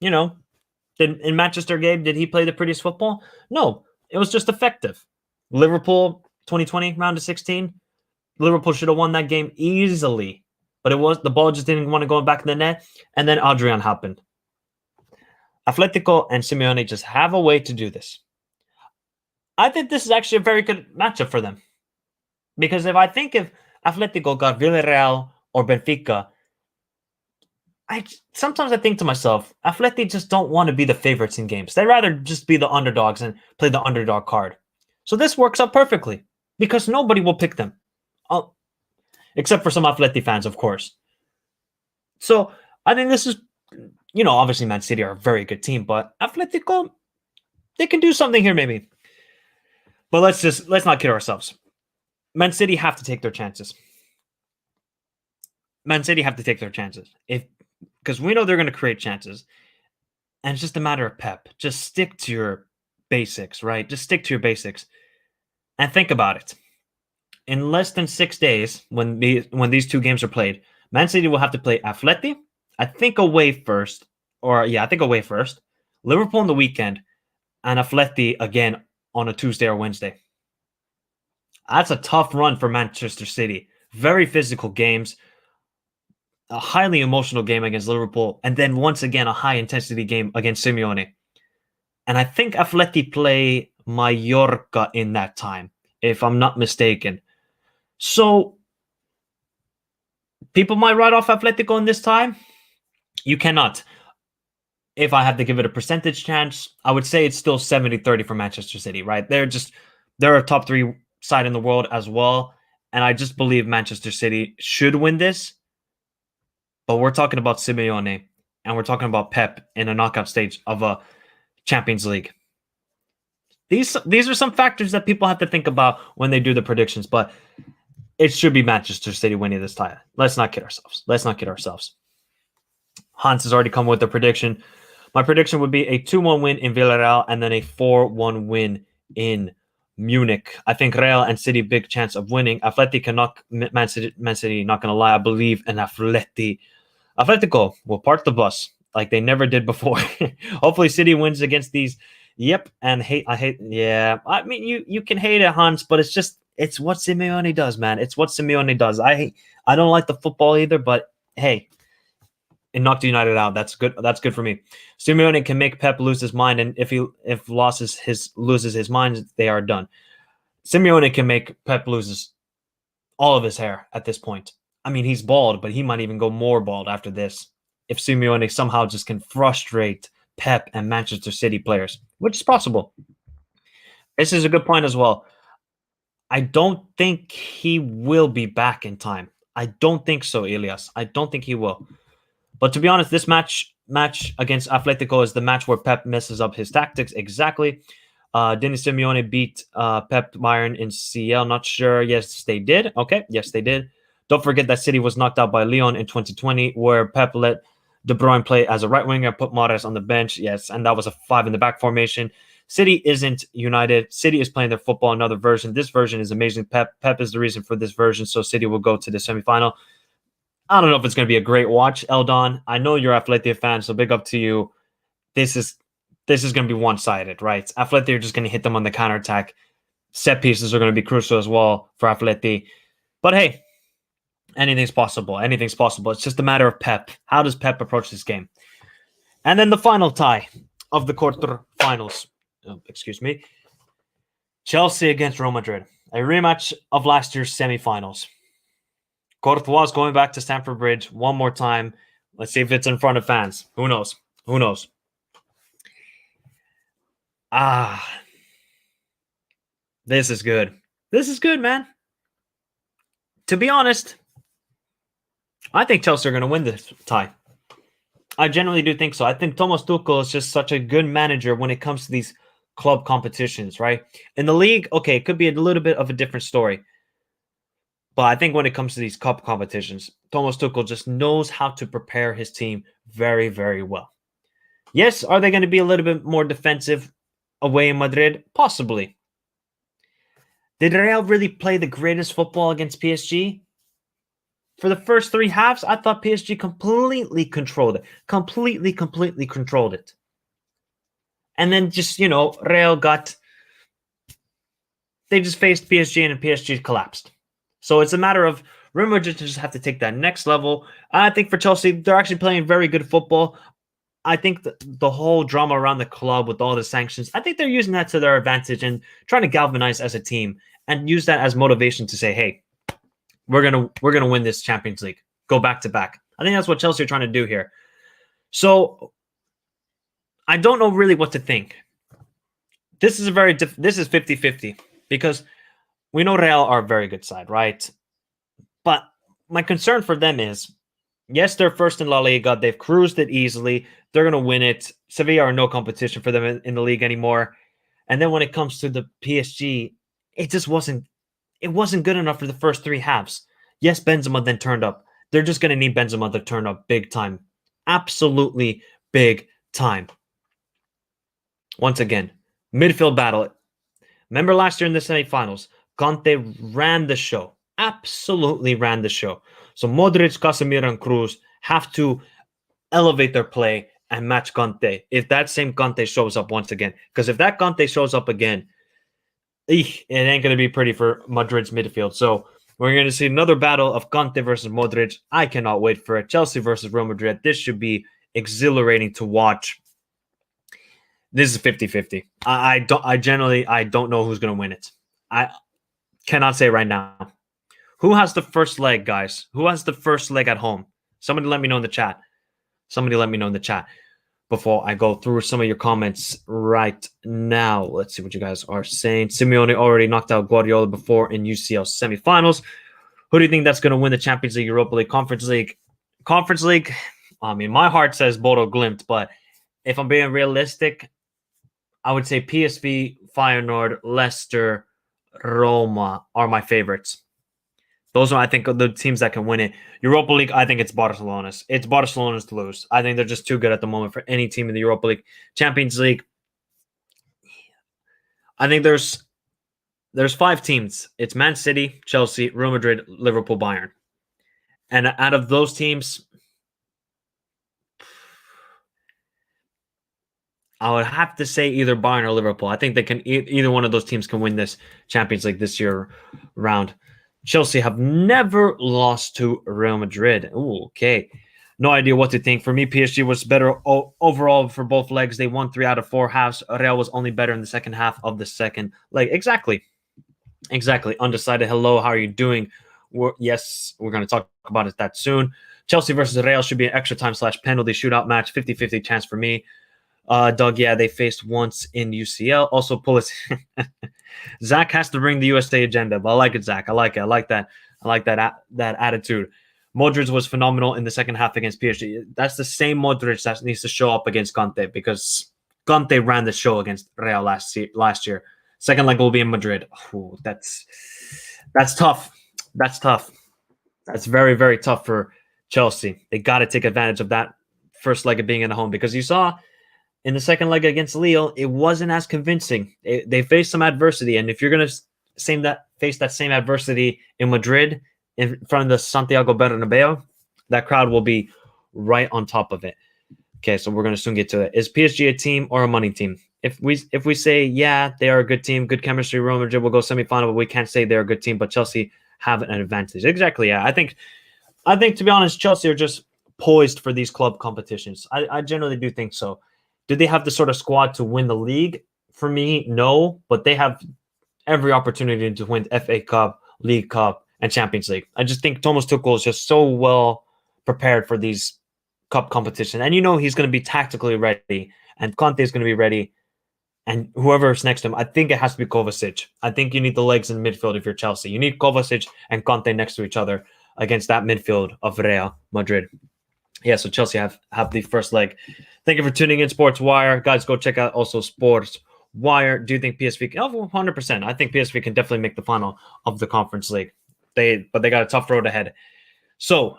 You know, in Manchester game, did he play the prettiest football? No, it was just effective. Liverpool 2020 round of 16. Liverpool should have won that game easily. But the ball just didn't want to go back in the net. And then Adrian happened. Atletico and Simeone just have a way to do this. I think this is actually a very good matchup for them. Because if Atletico got Villarreal or Benfica, sometimes I think to myself, Atleti just don't want to be the favorites in games. They'd rather just be the underdogs and play the underdog card. So this works out perfectly because nobody will pick them. Except for some Atleti fans, of course. So I think this is, obviously Man City are a very good team, but Atletico, they can do something here maybe. But let's not kid ourselves. Man City have to take their chances. Man City have to take their chances. Because we know they're going to create chances. And it's just a matter of Pep. Just stick to your basics, right? Just stick to your basics. And think about it. In less than 6 days, when these 2 games are played, Man City will have to play Atleti, I think away first. Liverpool on the weekend, and Atleti again on a Tuesday or Wednesday. That's a tough run for Manchester City. Very physical games. A highly emotional game against Liverpool. And then once again, a high-intensity game against Simeone. And I think Atleti play Mallorca in that time, if I'm not mistaken. So, people might write off Atletico in this time. You cannot. If I had to give it a percentage chance, I would say it's still 70-30 for Manchester City, right? They're a top 3 side in the world as well. And I just believe Manchester City should win this. But we're talking about Simeone and we're talking about Pep in a knockout stage of a Champions League. These are some factors that people have to think about when they do the predictions, but it should be Manchester City winning this title. Let's not kid ourselves. Hans has already come with the prediction. My prediction would be a 2-1 win in Villarreal and then a 4-1 win in Munich. I think Real and City big chance of winning. Atleti can knock Man City, not going to lie. I believe in Atletico will park the bus like they never did before. Hopefully City wins against these. Yep, and I hate. Yeah, I mean you can hate it, Hans, but it's what Simeone does, man. It's what Simeone does. I don't like the football either, but hey, and knocked United out. That's good. That's good for me. Simeone can make Pep lose his mind, and if he loses his mind, they are done. Simeone can make Pep loses all of his hair at this point. I mean, he's bald, but he might even go more bald after this if Simeone somehow just can frustrate Pep and Manchester City players, which is possible. This is a good point as well. I don't think he will be back in time. I don't think so, Elias. I don't think he will. But to be honest, this match against Atletico is the match where Pep messes up his tactics exactly. Denis Simeone beat Pep Bayern in CL. Not sure. Yes, they did. Okay. Yes, they did. Don't forget that City was knocked out by Lyon in 2020, where Pep let De Bruyne play as a right winger, put Mahrez on the bench. Yes, and that was a 5 in the back formation. City isn't United. City is playing their football, another version. This version is amazing. Pep is the reason for this version, so City will go to the semifinal. I don't know if it's going to be a great watch, Eldon. I know you're Athletic fan, so big up to you. This is going to be one-sided, right? Athletic are just going to hit them on the counterattack. Set pieces are going to be crucial as well for Athletic. But hey, anything's possible. Anything's possible. It's just a matter of Pep. How does Pep approach this game? And then the final tie of the quarterfinals. Excuse me. Chelsea against Real Madrid. A rematch of last year's semifinals. Courtois going back to Stamford Bridge one more time. Let's see if it's in front of fans. Who knows? Who knows? This is good. This is good, man. To be honest, I think Chelsea are going to win this tie. I generally do think so. I think Thomas Tuchel is just such a good manager when it comes to these club competitions, right? In the league, okay, it could be a little bit of a different story. But I think when it comes to these cup competitions, Thomas Tuchel just knows how to prepare his team very, very well. Yes, are they going to be a little bit more defensive away in Madrid? Possibly. Did Real really play the greatest football against PSG? For the first 3 halves, I thought PSG completely controlled it. Completely controlled it. And then just, Real they just faced PSG and PSG collapsed. So it's a matter of Real Madrid just have to take that next level. I think for Chelsea, they're actually playing very good football. I think the whole drama around the club with all the sanctions, I think they're using that to their advantage and trying to galvanize as a team and use that as motivation to say, hey, we're gonna win this Champions League. Go back to back. I think that's what Chelsea are trying to do here. So I don't know really what to think. This is this is 50-50 because we know Real are a very good side, right? But my concern for them is, yes, they're first in La Liga. They've cruised it easily. They're going to win it. Sevilla are no competition for them in the league anymore. And then when it comes to the PSG, it wasn't good enough for the first 3 halves. Yes, Benzema then turned up. They're just going to need Benzema to turn up big time. Absolutely big time. Once again, midfield battle. Remember last year in the semifinals, Conte ran the show. Absolutely ran the show. So Modric, Casemiro, and Cruz have to elevate their play and match Conte if that same Conte shows up once again. Because if that Conte shows up again, it ain't going to be pretty for Madrid's midfield. So we're going to see another battle of Conte versus Modric. I cannot wait for it. Chelsea versus Real Madrid. This should be exhilarating to watch. This is 50-50. I don't know who's going to win it. I cannot say right now. Who has the first leg, guys? Who has the first leg at home? Somebody let me know in the chat. Before I go through some of your comments right now. Let's see what you guys are saying. Simeone already knocked out Guardiola before in UCL semifinals. Who do you think that's going to win the Champions League, Europa League, Conference League? Conference League, I mean, my heart says Bodo Glimt, but if I'm being realistic, I would say PSV, Feyenoord, Leicester, Roma are my favorites. Those are, I think, the teams that can win it. Europa League, I think it's Barcelona's. It's Barcelona's to lose. I think they're just too good at the moment for any team in the Europa League. Champions League, I think there's 5 teams. It's Man City, Chelsea, Real Madrid, Liverpool, Bayern. And out of those teams, I would have to say either Bayern or Liverpool. I think they can either one of those teams can win this Champions League this year round. Chelsea have never lost to Real Madrid. Ooh, okay. No idea what to think. For me, PSG was better overall for both legs. They won 3 out of 4 halves. Real was only better in the second half of the second leg. Exactly. Undecided. Hello, how are you doing? Yes, we're going to talk about it that soon. Chelsea versus Real should be an extra time / penalty shootout match. 50-50 chance for me. Doug, yeah, they faced once in UCL. Also, Zach has to bring the USA agenda, but I like it, Zach. I like it. I like that. I like that attitude. Modric was phenomenal in the second half against PSG. That's the same Modric that needs to show up against Conte because Conte ran the show against Real last year. Second leg will be in Madrid. Ooh, that's tough. That's tough. That's very, very tough for Chelsea. They got to take advantage of that first leg of being in a home because you saw in the second leg against Lille, it wasn't as convincing. They faced some adversity, and if you're going to face that same adversity in Madrid in front of the Santiago Bernabeu, that crowd will be right on top of it. Okay, so we're going to soon get to it. Is PSG a team or a money team? If we say, yeah, they are a good team, good chemistry, Real Madrid will go semifinal, but we can't say they're a good team, but Chelsea have an advantage. Exactly, yeah. I think, to be honest, Chelsea are just poised for these club competitions. I generally do think so. Do they have the sort of squad to win the league? For me, no, but they have every opportunity to win FA Cup, League Cup, and Champions League. I just think Thomas Tuchel is just so well prepared for these cup competitions. And he's going to be tactically ready, and Conte is going to be ready, and whoever's next to him, I think it has to be Kovacic. I think you need the legs in midfield if you're Chelsea. You need Kovacic and Conte next to each other against that midfield of Real Madrid. Yeah, so Chelsea have the first leg. Thank you for tuning in, Sports Wire. Guys, go check out also Sports Wire. Do you think PSV can? Oh, 100%. I think PSV can definitely make the final of the Conference League. But they got a tough road ahead. So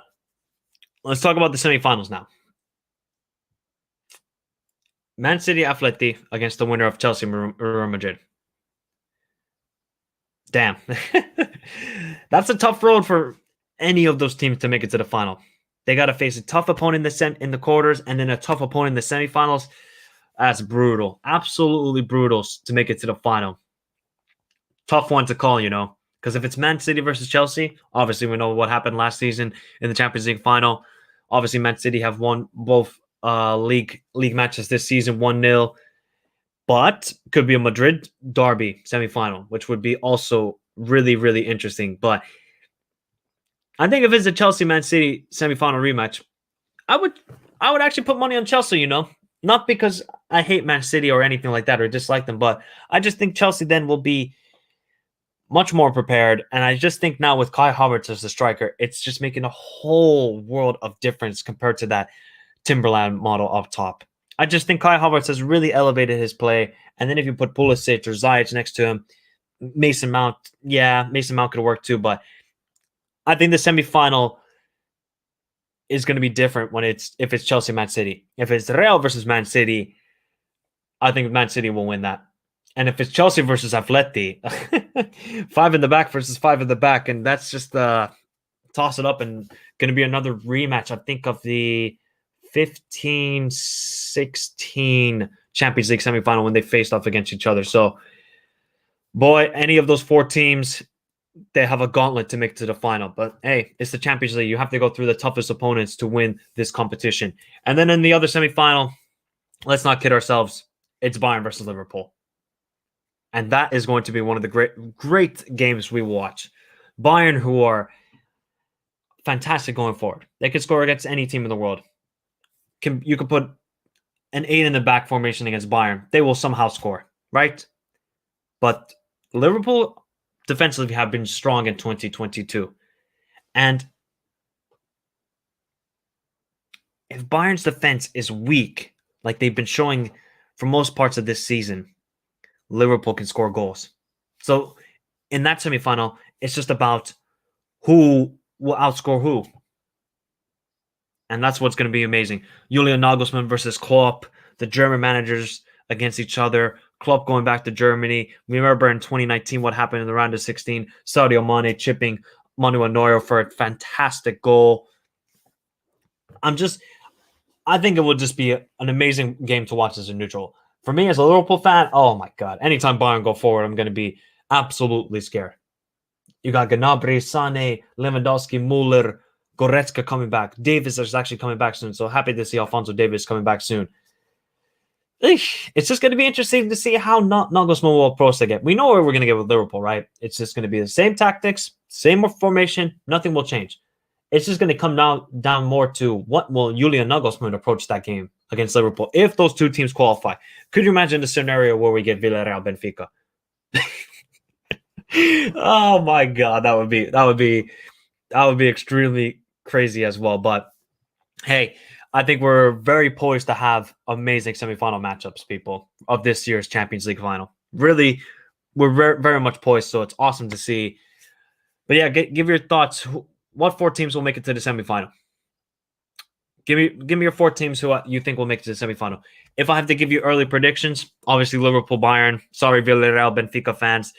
let's talk about the semifinals now. Man City Atleti against the winner of Chelsea Real Madrid. Damn. That's a tough road for any of those teams to make it to the final. They got to face a tough opponent in the quarters and then a tough opponent in the semifinals. That's brutal. Absolutely brutal to make it to the final. Tough one to call, because if it's Man City versus Chelsea, obviously we know what happened last season in the Champions League final. Obviously, Man City have won both league matches this season 1-0, but could be a Madrid derby semifinal, which would be also really, really interesting. But I think if it's a Chelsea Man City semifinal rematch, I would actually put money on Chelsea, not because I hate Man City or anything like that or dislike them, but I just think Chelsea then will be much more prepared. And I just think now with Kai Havertz as the striker, it's just making a whole world of difference compared to that Timberland model up top. I just think Kai Havertz has really elevated his play. And then if you put Pulisic or Ziyech next to him, Mason Mount could work too, but I think the semifinal is going to be different if it's Chelsea Man City. If it's Real versus Man City, I think Man City will win that. And if it's Chelsea versus Atleti, 5 in the back versus 5 in the back, and that's just toss it up and going to be another rematch, I think, of the 15-16 Champions League semifinal when they faced off against each other. So, boy, any of those 4 teams, they have a gauntlet to make to the final. But hey, it's the Champions League. You have to go through the toughest opponents to win this competition. And then in the other semifinal, let's not kid ourselves, it's Bayern versus Liverpool. And that is going to be one of the great games we will watch. Bayern, who are fantastic going forward. They could score against any team in the world. You could put an 8 in the back formation against Bayern. They will somehow score, right? But Liverpool defensively have been strong in 2022. And if Bayern's defense is weak, like they've been showing for most parts of this season, Liverpool can score goals. So in that semifinal, it's just about who will outscore who. And that's what's going to be amazing. Julian Nagelsmann versus Klopp, the German managers against each other. Klopp going back to Germany. We remember in 2019 what happened in the round of 16. Sadio Mane chipping Manuel Neuer for a fantastic goal. I think it will just be an amazing game to watch as a neutral. For me, as a Liverpool fan, oh my God. Anytime Bayern go forward, I'm going to be absolutely scared. You got Gnabry, Sané, Lewandowski, Müller, Goretzka coming back. Davis is actually coming back soon. So happy to see Alfonso Davis coming back soon. It's just going to be interesting to see how Nagelsmann will approach again. We know where we're going to get with Liverpool, right? It's just going to be the same tactics, same formation. Nothing will change. It's just going to come down more to what will Julian Nagelsmann approach that game against Liverpool if those two teams qualify. Could you imagine the scenario where we get Villarreal Benfica? Oh my god, that would be extremely crazy as well. But hey, I think we're very poised to have amazing semifinal matchups, people, of this year's Champions League final. Really, we're very, very much poised, so it's awesome to see. But yeah, give your thoughts. What 4 teams will make it to the semifinal? Give me your 4 teams who you think will make it to the semifinal. If I have to give you early predictions, obviously Liverpool, Bayern. Sorry, Villarreal, Benfica fans.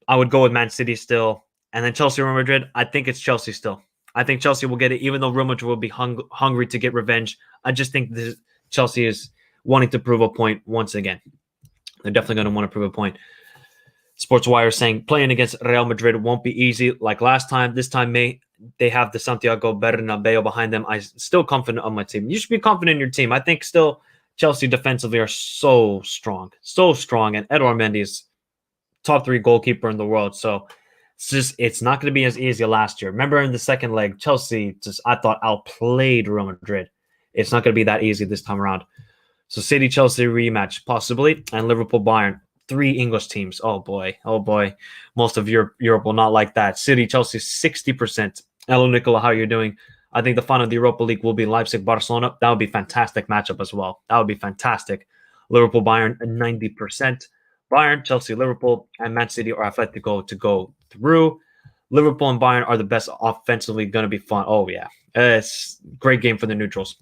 I would go with Man City still. And then Chelsea, Real Madrid. I think it's Chelsea still. I think Chelsea will get it, even though Real Madrid will be hungry to get revenge. I just think Chelsea is wanting to prove a point once again. They're definitely going to want to prove a point. Sports Wire saying playing against Real Madrid won't be easy like last time. This time, they have the Santiago Bernabeu behind them. I'm still confident on my team. You should be confident in your team. I think still Chelsea defensively are so strong. And Edouard Mendy is top 3 goalkeeper in the world. So it's not going to be as easy as last year. Remember in the second leg, Chelsea I thought outplayed Real Madrid. It's not going to be that easy this time around. So City Chelsea rematch possibly, and Liverpool Bayern. 3 English teams. Oh boy. Most of Europe will not like that. City Chelsea 60%. Hello Nicola, how are you doing? I think the final of the Europa League will be Leipzig Barcelona. That would be a fantastic matchup as well. That would be fantastic. Liverpool Bayern 90%. Bayern, Chelsea, Liverpool, and Man City or Atletico to go through. Liverpool and Bayern are the best offensively. Going to be fun. Oh, yeah. It's a great game for the neutrals.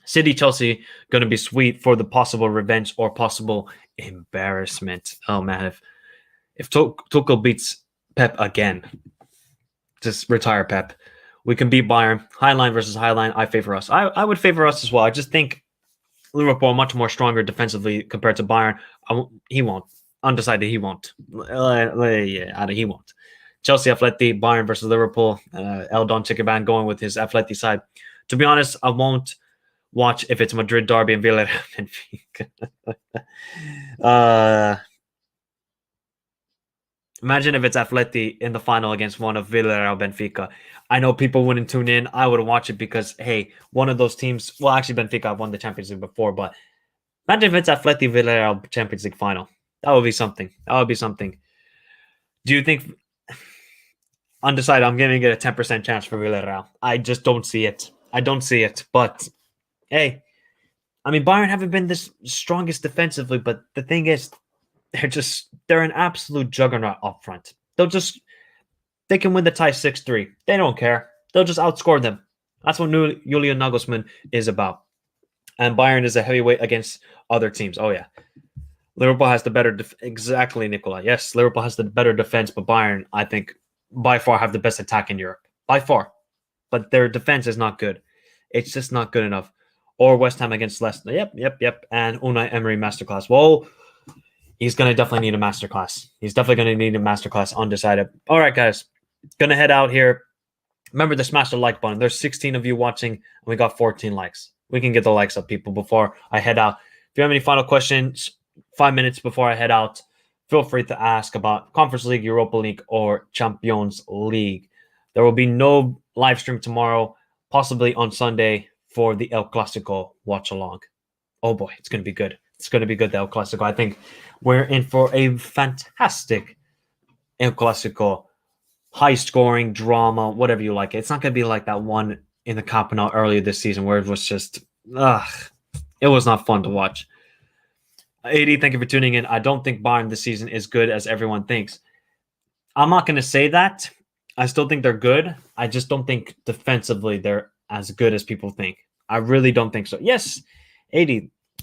City, Chelsea, going to be sweet for the possible revenge or possible embarrassment. Oh, man. If Tuchel beats Pep again, just retire Pep. We can beat Bayern. Highline versus Highline. I favor us. I would favor us as well. I just think Liverpool much more stronger defensively compared to Bayern. He won't. Undecided, he won't. He won't. Chelsea, Atleti, Bayern versus Liverpool. Eldon Chikaban going with his Atleti side. To be honest, I won't watch if it's Madrid derby and Villarreal Benfica. Imagine if it's Atleti in the final against one of Villarreal Benfica. I know people wouldn't tune in. I would watch it because, hey, one of those teams. Well, actually, Benfica won the Champions League before, but imagine if it's Atleti Villarreal Champions League final. That would be something. Do you think? Undecided. I'm giving it a 10% chance for Villarreal. I just don't see it. But hey, I mean, Bayern haven't been this strongest defensively, but the thing is, they're an absolute juggernaut up front. They can win the tie 6-3. They don't care. They'll just outscore them. That's what Julian Nagelsmann is about. And Bayern is a heavyweight against other teams. Oh, yeah. Liverpool has the better exactly, Nicola. Yes, Liverpool has the better defense, but Bayern, I think, by far have the best attack in Europe. By far. But their defense is not good. It's just not good enough. Or West Ham against Leicester. Yep. And Unai Emery masterclass. Well, he's going to definitely need a masterclass. Undecided. All right, guys. Going to head out here. Remember to smash the like button. There's 16 of you watching, and we got 14 likes. We can get the likes up, people, before I head out. If you have any final questions, 5 minutes before I head out, feel free to ask about Conference League, Europa League, or Champions League. There will be no live stream tomorrow, possibly on Sunday for the El Clasico watch-along. Oh, boy, it's going to be good. The El Clasico. I think we're in for a fantastic El Clasico. High-scoring, drama, whatever you like. It's not going to be like that one in the Camp Nou earlier this season where it was just, it was not fun to watch. AD, thank you for tuning in. I don't think Bayern this season is good as everyone thinks. I'm not going to say that. I still think they're good. I just don't think defensively they're as good as people think. I really don't think so. Yes, AD,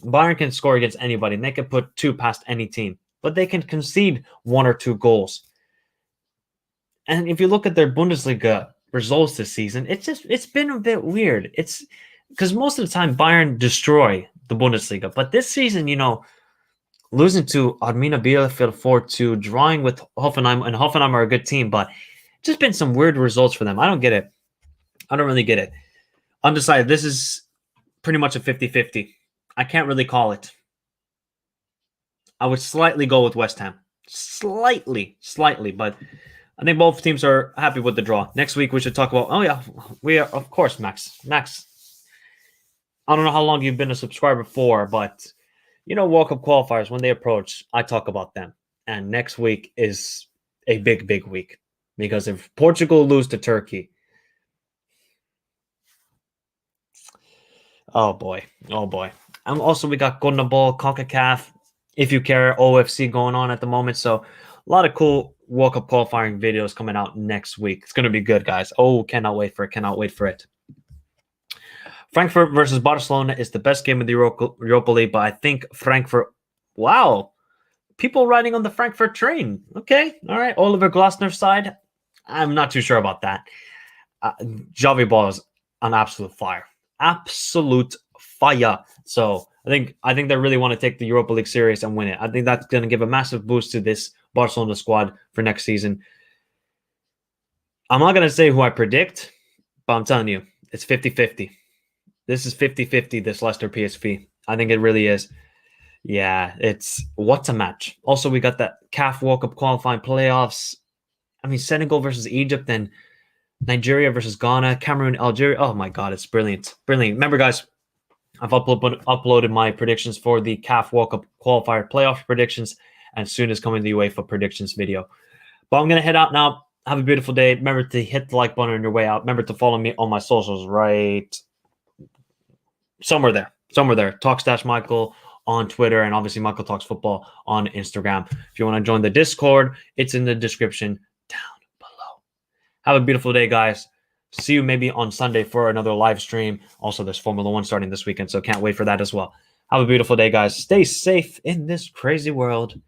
Bayern can score against anybody, and they can put 2 past any team, but they can concede 1 or 2 goals. And if you look at their Bundesliga results this season, it's been a bit weird. It's because most of the time Bayern destroy the Bundesliga, but this season, losing to Arminia Bielefeld 4-2, drawing with Hoffenheim, and Hoffenheim are a good team, but just been some weird results for them. I don't get it. I don't really get it. Undecided. This is pretty much a 50-50. I can't really call it. I would slightly go with West Ham. Slightly, but I think both teams are happy with the draw. Next week we should talk about. Oh yeah, we are of course, Max. I don't know how long you've been a subscriber for, but World Cup qualifiers when they approach, I talk about them. And next week is a big week because if Portugal lose to Turkey, oh boy. And also we got Golden Ball, CONCACAF, if you care, OFC going on at the moment. So a lot of cool World Cup qualifying videos coming out next week. It's going to be good, guys. Oh, cannot wait for it. Frankfurt versus Barcelona is the best game of the Europa League, but I think Frankfurt, wow, people riding on the Frankfurt train. Okay, all right. Oliver Glasner's side, I'm not too sure about that. Javi Ball is an absolute fire. So I think they really want to take the Europa League serious and win it. I think that's going to give a massive boost to this Barcelona squad for next season. I'm not going to say who I predict, but I'm telling you, it's 50-50. This is 50-50, this Leicester PSV. I think it really is. Yeah, what's a match. Also, we got that CAF World Cup qualifying playoffs. I mean, Senegal versus Egypt, and Nigeria versus Ghana, Cameroon, Algeria. Oh my God, it's brilliant. Remember, guys, I've uploaded my predictions for the CAF World Cup qualifier playoff predictions, and soon is coming the UEFA predictions video. But I'm going to head out now. Have a beautiful day. Remember to hit the like button on your way out. Remember to follow me on my socials right somewhere there. Talk Michael on Twitter, and obviously Michael Talks Football on Instagram. If you want to join the Discord, it's in the description down below. Have a beautiful day, guys. See you maybe on Sunday for another live stream. Also, there's Formula One starting this weekend, so can't wait for that as well. Have a beautiful day, guys. Stay safe in this crazy world.